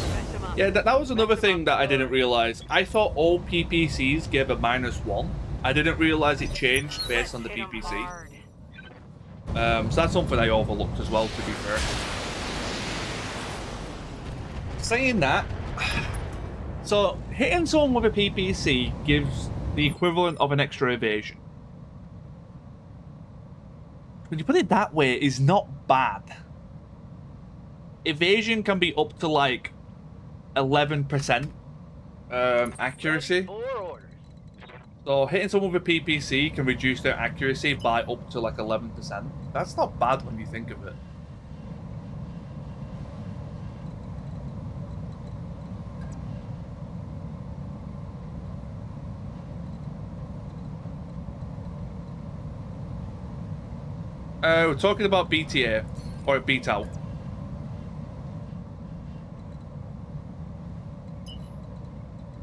Mess him up. Yeah, that was another thing that I didn't realize. I thought all PPCs gave a -1. I didn't realize it changed based on the Hit 'em PPC. hard. So that's something I overlooked as well, to be fair. Saying that, so hitting someone with a PPC gives the equivalent of an extra evasion. When you put it that way, is not bad. Evasion can be up to like 11% accuracy. For orders. So hitting someone with a PPC can reduce their accuracy by up to like 11%. That's not bad when you think of it. We're talking about BTA or BTAU.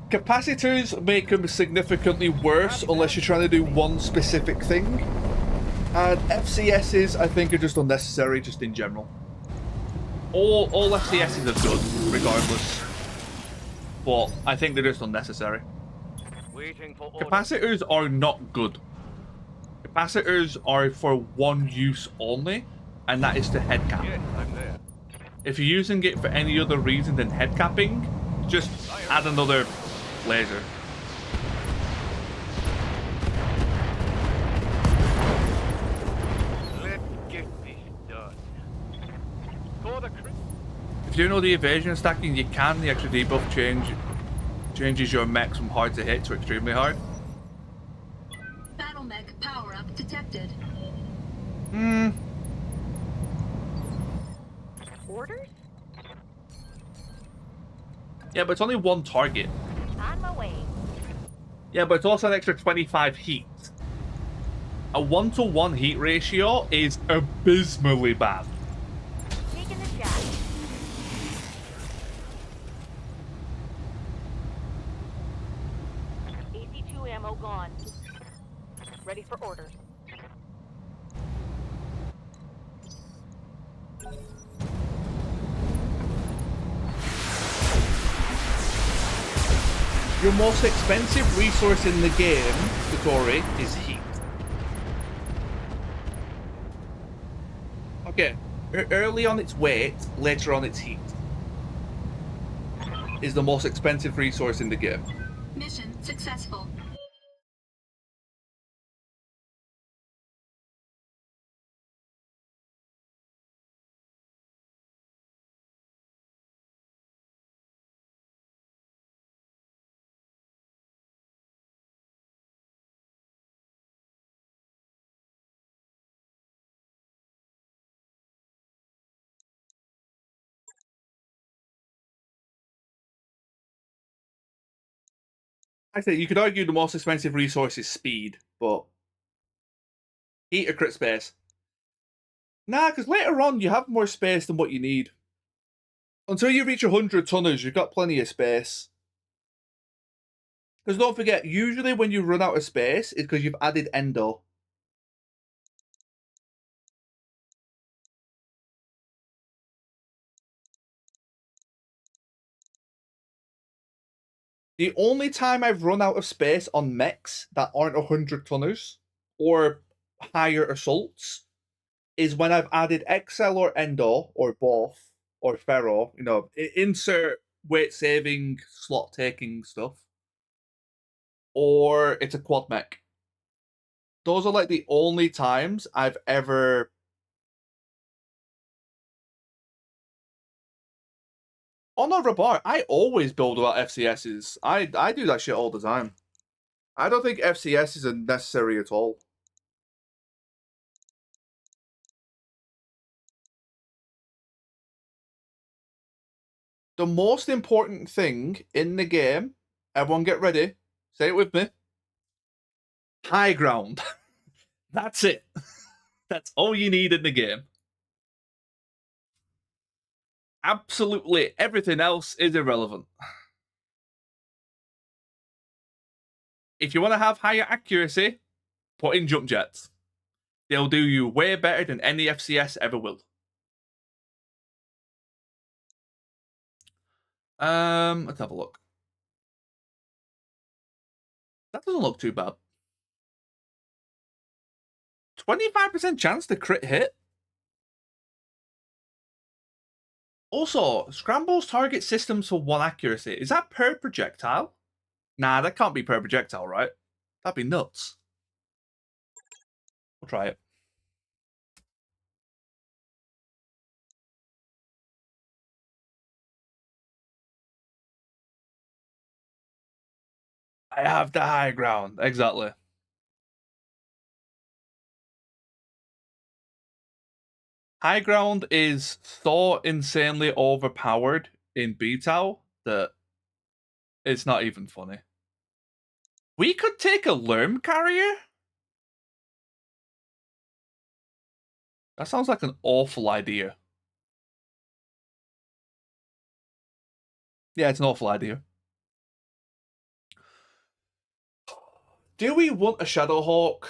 Capacitors make them significantly worse unless you're trying to do one specific thing. And FCSs, I think, are just unnecessary, just in general. All FCSs are good, regardless. But I think they're just unnecessary. Waiting for orders. Capacitors are not good. Capacitors are for one use only, and that is to head cap. Yes, I'm there. If you're using it for any other reason than head capping, just add another laser. Let's get this done. For the crit. If you know the evasion stacking, you can. The extra debuff changes your mechs from hard to hit to extremely hard. BattleTech power-up detected. Orders? Yeah, but it's only one target. On my way. Yeah, but it's also an extra 25 heat. A 1-to-1 heat ratio is abysmally bad. Taking the shot. AC2 ammo gone. Ready for orders. Your most expensive resource in the game, Satori, is heat. Okay, early on it's weight, later on it's heat. Is the most expensive resource in the game. Mission successful. I say you could argue the most expensive resource is speed, but heat or crit space. Nah, because later on you have more space than what you need. Until you reach 100 tonners, you've got plenty of space. Because don't forget, usually when you run out of space, it's because you've added endo. The only time I've run out of space on mechs that aren't 100 tonners or higher assaults is when I've added XL or Endo or both or Ferro, insert weight saving, slot taking stuff, or it's a quad mech. Those are like the only times I've ever. On a Rabar, I always build without FCSs. I do that shit all the time. I don't think FCS is necessary at all. The most important thing in the game, everyone get ready, say it with me. High ground. That's it. That's all you need in the game. Absolutely everything else is irrelevant. If you want to have higher accuracy, put in jump jets. They'll do you way better than any FCS ever will. Let's have a look. That doesn't look too bad. 25% chance to crit hit. Also, scrambles target systems for 1 accuracy. Is that per projectile? Nah, that can't be per projectile, right? That'd be nuts. We'll try it. I have the high ground. Exactly. High ground is so insanely overpowered in BTAU that it's not even funny. We could take a Lerm carrier? That sounds like an awful idea. Yeah, it's an awful idea. Do we want a Shadowhawk?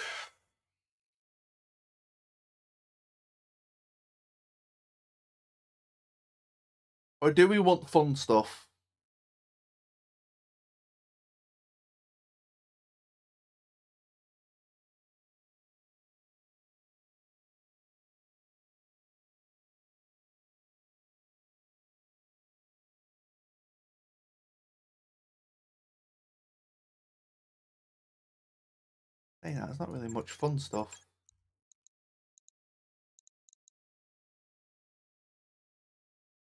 Or do we want fun stuff? Hey, that's not really much fun stuff.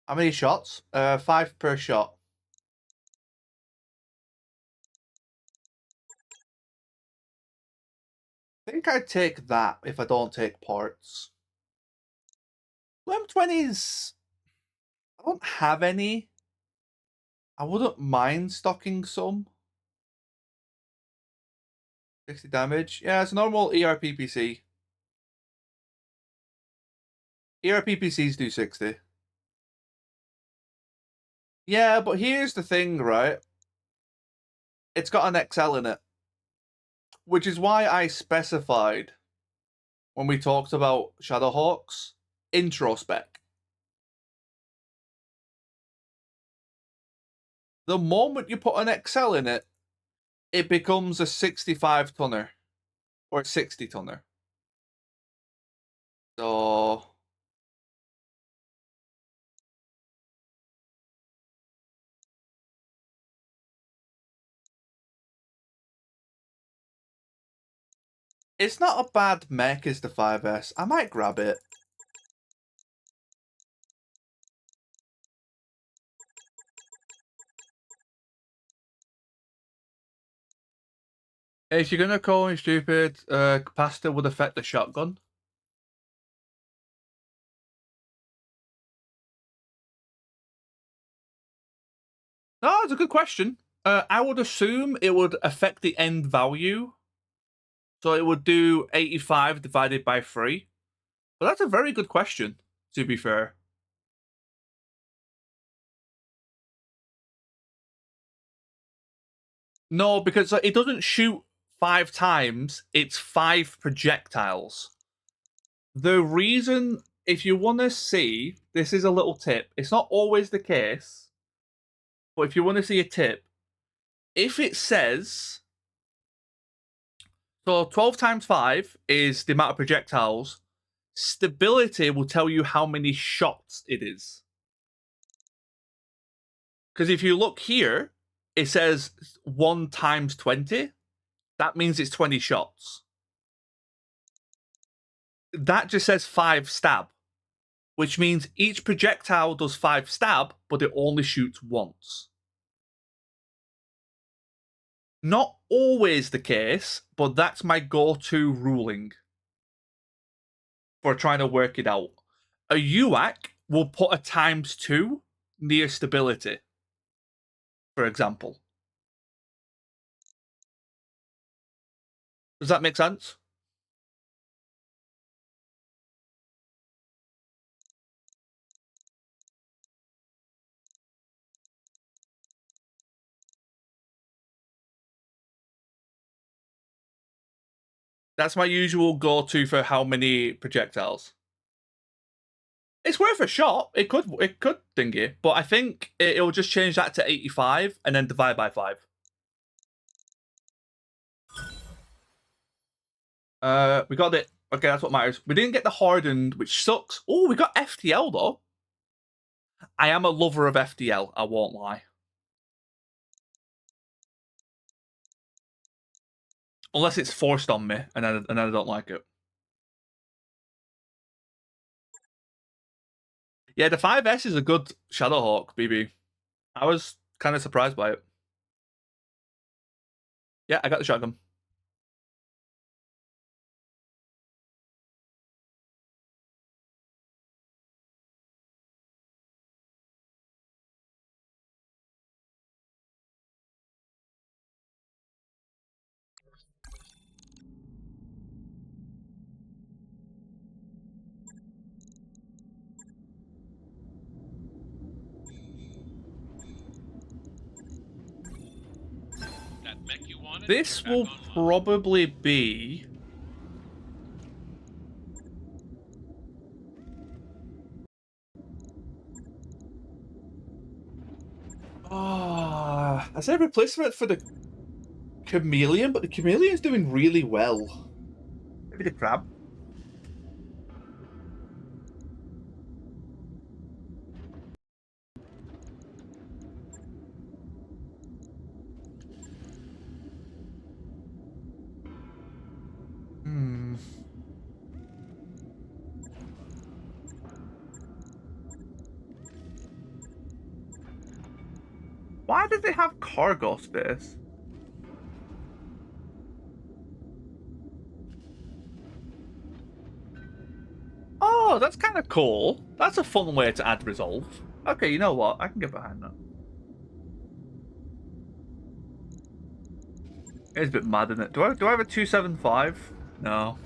How many shots? 5 per shot. I think I'd take that if I don't take parts. M20s. I don't have any. I wouldn't mind stocking some. 60 damage. Yeah, it's a normal ERPPC. ERPPCs do 60. Yeah, but here's the thing, right? It's got an XL in it. Which is why I specified when we talked about Shadowhawks, intro spec. The moment you put an XL in it, it becomes a 65 tonner or a 60 tonner. So it's not a bad mech as the 5S. I might grab it. If you're gonna call me stupid, capacitor would affect the shotgun. No, it's a good question. I would assume it would affect the end value. So it would do 85 divided by 3. But that's a very good question, to be fair. No, because it doesn't shoot 5 times, it's 5 projectiles. The reason, if you want to see, this is a little tip. It's not always the case, but if you want to see a tip, if it says, so 12 times 5 is the amount of projectiles, stability will tell you how many shots it is. Because if you look here, it says 1 times 20. That means it's 20 shots. That just says 5 stab, which means each projectile does 5 stab, but it only shoots once. Not always the case, but that's my go-to ruling for trying to work it out. A UAC will put a times 2 near stability, for example. Does that make sense? That's my usual go-to for how many projectiles. It's worth a shot. It could dingy, but I think it'll just change that to 85 and then divide by 5. We got it. Okay, that's what matters. We didn't get the hardened, which sucks. Oh, we got FTL though. I am a lover of FTL. I won't lie. Unless it's forced on me, and I don't like it. Yeah, the 5S is a good Shadowhawk, BB. I was kind of surprised by it. Yeah, I got the shotgun. That mech you wanted? This Back will online. probably be... I said replacement for the chameleon, but the chameleon's doing really well. Maybe the crab. Why did they have cargo space? Oh, that's kind of cool. That's a fun way to add resolve. Okay, you know what? I can get behind that. It's a bit mad, isn't it? Do I have a 275? No.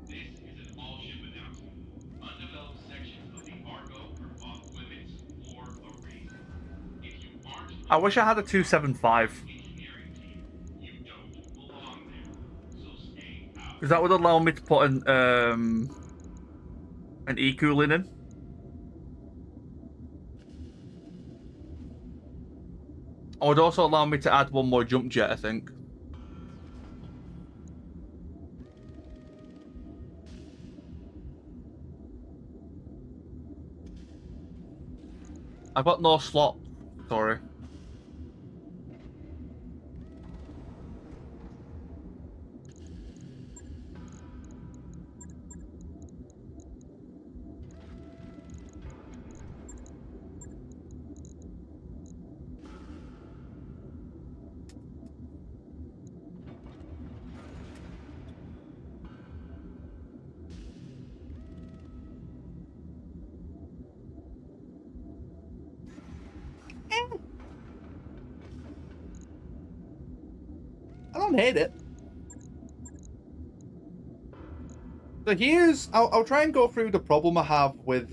This is an all-ship announcement. Undeveloped sections of the Argo are off limits for a reason. If you aren't I wish I had a 275. engineering team, you don't belong there. Because that would allow me to put an e-cooling in. It would also allow me to add one more jump jet, I think. I've got no slot. Sorry. I don't hate it. So here's, I'll try and go through the problem I have with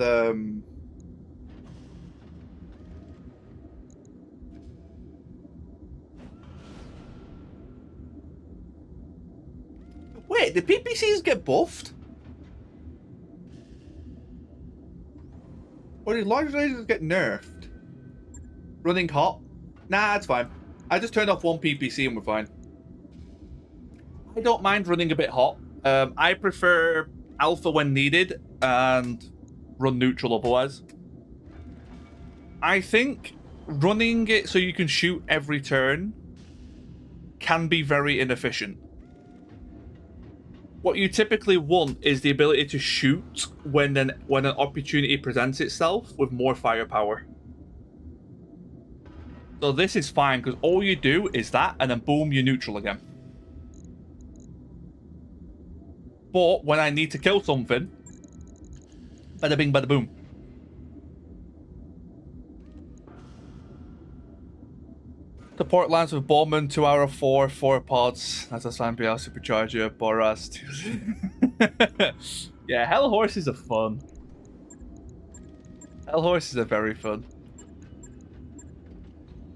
Wait, did PPCs get buffed? Or did large lasers get nerfed? Running hot? Nah, it's fine. I just turned off one PPC and we're fine. I don't mind running a bit hot. I prefer alpha when needed and run neutral otherwise. I think running it so you can shoot every turn can be very inefficient. What you typically want is the ability to shoot when an opportunity presents itself with more firepower. So this is fine because all you do is that and then boom, you're neutral again. But when I need to kill something, bada bing, bada boom. Support lines with Bowman, 2 hour 4 pods. That's a Slam BL Supercharger, Boras. Yeah, Hell Horses are fun. Hell Horses are very fun.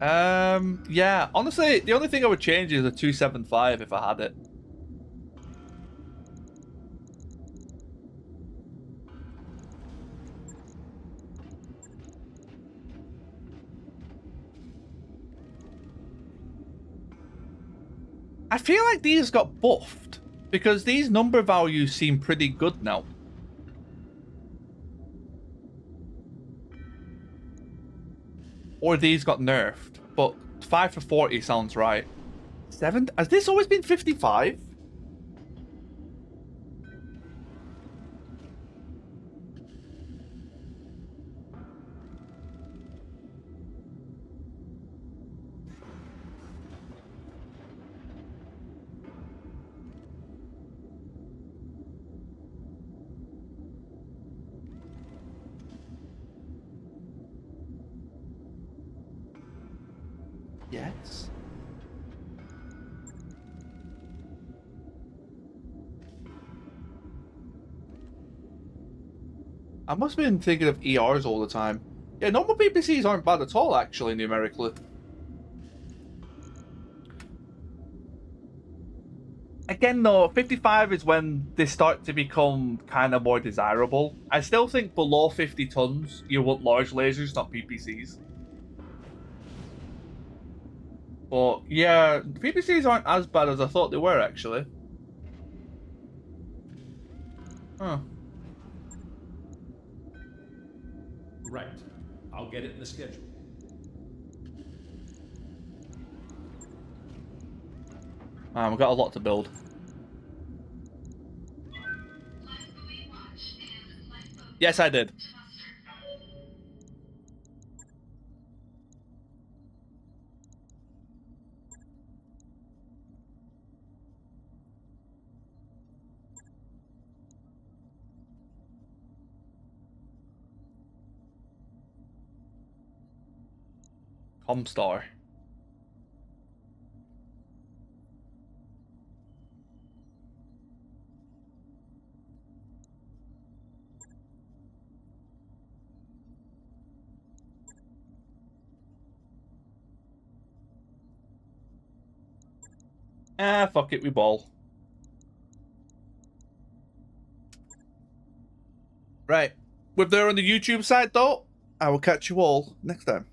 Yeah, honestly, the only thing I would change is a 275 if I had it. I feel like these got buffed because these number values seem pretty good now. Or these got nerfed, but 5 for 40 sounds right. 7? Has this always been 55? Yes. I must have been thinking of ERs all the time. Yeah, normal PPCs aren't bad at all, actually, numerically. Again, though, 55 is when they start to become kind of more desirable. I still think below 50 tons, you want large lasers, not PPCs. But yeah, PPCs aren't as bad as I thought they were, actually. Huh. Right. I'll get it in the schedule. We've got a lot to build. Yes, I did. Comstar. Ah, fuck it, we ball. Right. With there on the YouTube side, though, I will catch you all next time.